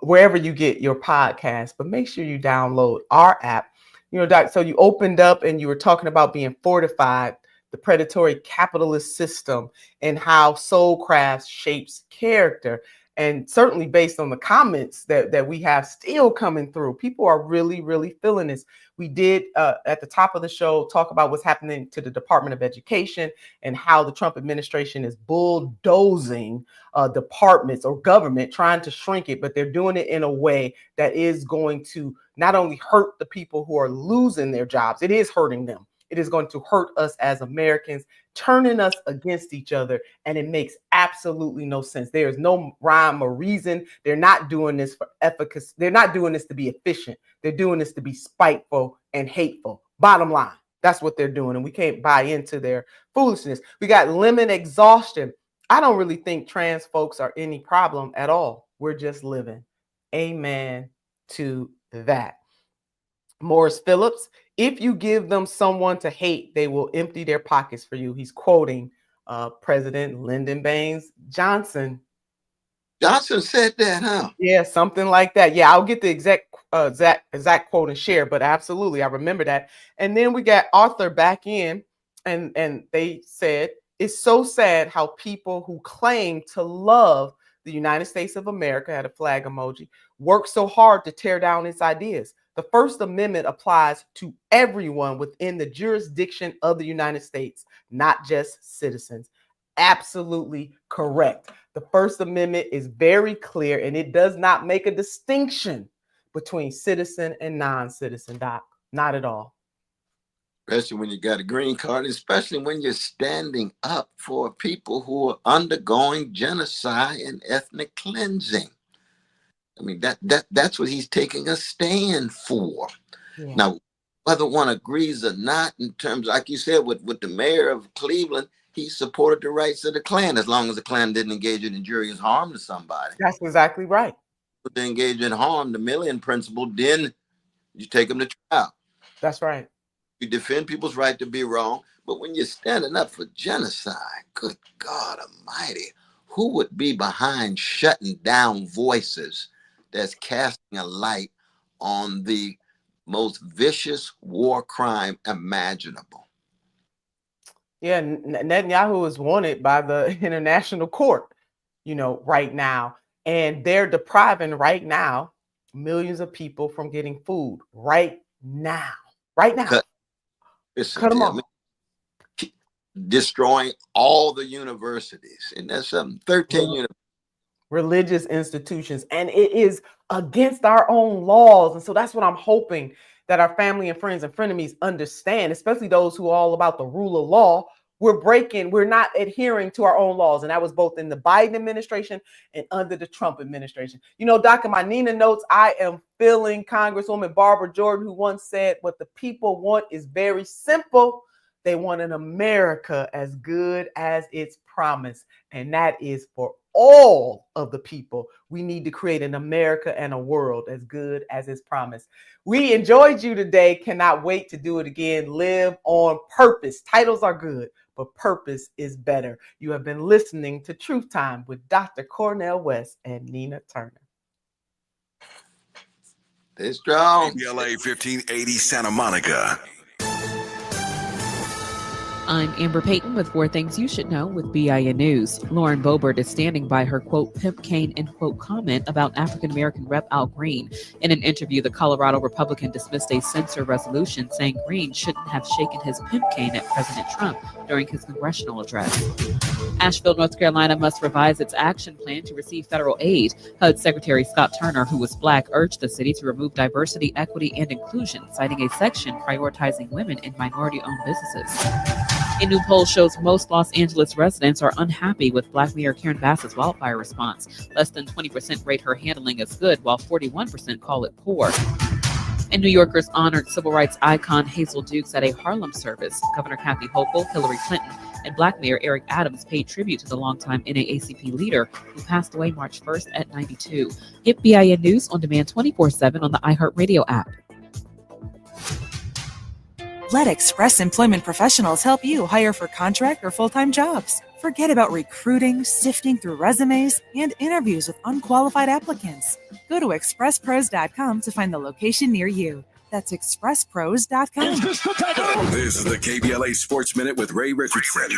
Wherever you get your podcast, but make sure you download our app. You know, Doc, so you opened up and you were talking about being fortified, the predatory capitalist system, and how soulcraft shapes character. And certainly based on the comments that we have still coming through, people are really, really feeling this. We did at the top of the show talk about what's happening to the Department of Education and how the Trump administration is bulldozing departments or government, trying to shrink it, but they're doing it in a way that is going to not only hurt the people who are losing their jobs, it is hurting them. It is going to hurt us as Americans, turning us against each other. And it makes absolutely no sense. There is no rhyme or reason. They're not doing this for efficacy. They're not doing this to be efficient. They're doing this to be spiteful and hateful. Bottom line, that's what they're doing. And we can't buy into their foolishness. We got lemon exhaustion. I don't really think trans folks are any problem at all. We're just living. Amen to that. Morris Phillips, if you give them someone to hate, they will empty their pockets for you. He's quoting President Lyndon Baines Johnson. Johnson said that, huh? Yeah, something like that. Yeah, I'll get the exact quote and share, but absolutely, I remember that. And then we got Arthur back in, and they said, it's so sad how people who claim to love the United States of America, had a flag emoji, work so hard to tear down its ideas. The First Amendment applies to everyone within the jurisdiction of the United States, not just citizens. Absolutely correct. The First Amendment is very clear, and it does not make a distinction between citizen and non-citizen, Doc. Not at all. Especially when you got a green card, especially when you're standing up for people who are undergoing genocide and ethnic cleansing. I mean, that's what he's taking a stand for. Yeah. Now, whether one agrees or not, in terms, like you said, with the mayor of Cleveland, he supported the rights of the Klan as long as the Klan didn't engage in injurious harm to somebody. That's exactly right. If they engage in harm, the Millian principle, then you take them to trial. That's right. You defend people's right to be wrong, but when you're standing up for genocide, good God Almighty, who would be behind shutting down voices that's casting a light on the most vicious war crime imaginable? Yeah, Netanyahu is wanted by the international court, right now. And they're depriving right now millions of people from getting food right now. Right now. Cut them off. Destroying all the universities. And that's something. 13 universities. Religious institutions, and it is against our own laws. And so that's what I'm hoping that our family and friends and frenemies understand, especially those who are all about the rule of law. We're not adhering to our own laws. And that was both in the Biden administration and under the Trump administration. Doc, in my Nina notes, I am feeling Congresswoman Barbara Jordan, who once said, what the people want is very simple. They want an America as good as its promise, and that is for all of the people. We need to create an America and a world as good as its promise. We enjoyed you today. Cannot wait to do it again. Live on purpose. Titles are good, but purpose is better. You have been listening to Truth Time with Dr. Cornel West and Nina Turner. Stay strong. KBLA 1580 Santa Monica. I'm Amber Payton with 4 Things You Should Know with BIN News. Lauren Boebert is standing by her, quote, pimp cane, end quote, comment about African-American Rep. Al Green. In an interview, the Colorado Republican dismissed a censure resolution saying Green shouldn't have shaken his pimp cane at President Trump during his congressional address. Asheville, North Carolina must revise its action plan to receive federal aid. HUD Secretary Scott Turner, who was Black, urged the city to remove diversity, equity, and inclusion, citing a section prioritizing women in minority-owned businesses. A new poll shows most Los Angeles residents are unhappy with Black Mayor Karen Bass's wildfire response. Less than 20% rate her handling as good, while 41% call it poor. And New Yorkers honored civil rights icon Hazel Dukes at a Harlem service. Governor Kathy Hochul, Hillary Clinton, and Black Mayor Eric Adams paid tribute to the longtime NAACP leader who passed away March 1st at 92. Hit BIN News on demand 24/7 on the iHeartRadio app. Let Express Employment Professionals help you hire for contract or full-time jobs. Forget about recruiting, sifting through resumes, and interviews with unqualified applicants. Go to expresspros.com to find the location near you. That's expresspros.com. This is the KBLA Sports Minute with Ray Richardson.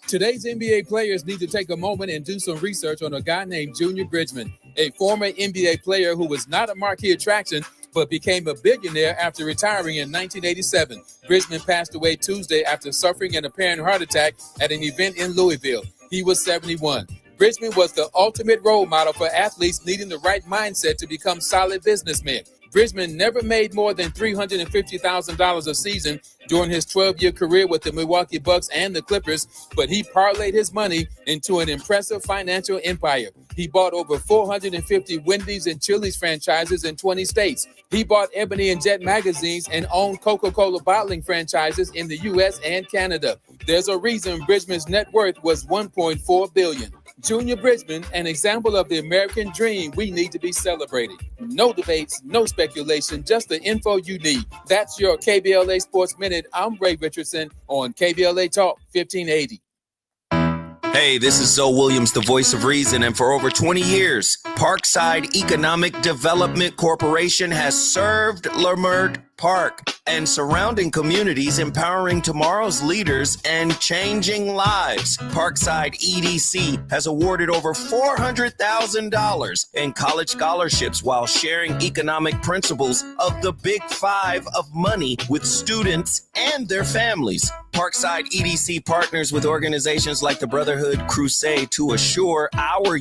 Today's NBA players need to take a moment and do some research on a guy named Junior Bridgman, a former NBA player who was not a marquee attraction but became a billionaire after retiring in 1987. Bridgman passed away Tuesday after suffering an apparent heart attack at an event in Louisville. He was 71. Bridgman was the ultimate role model for athletes needing the right mindset to become solid businessmen. Bridgman never made more than $350,000 a season during his 12-year career with the Milwaukee Bucks and the Clippers, but he parlayed his money into an impressive financial empire. He bought over 450 Wendy's and Chili's franchises in 20 states. He bought Ebony and Jet magazines and owned Coca-Cola bottling franchises in the U.S. and Canada. There's a reason Bridgman's net worth was $1.4 billion. Junior Bridgman, an example of the American dream we need to be celebrating. No debates, no speculation, just the info you need. That's your KBLA Sports Minute. I'm Ray Richardson on KBLA Talk 1580. Hey, this is Zoe Williams, the voice of reason, and for over 20 years, Parkside Economic Development Corporation has served Leimert Park and surrounding communities, empowering tomorrow's leaders and changing lives. Parkside EDC has awarded over $400,000 in college scholarships while sharing economic principles of the Big Five of money with students and their families. Parkside EDC partners with organizations like the Brotherhood Crusade to assure our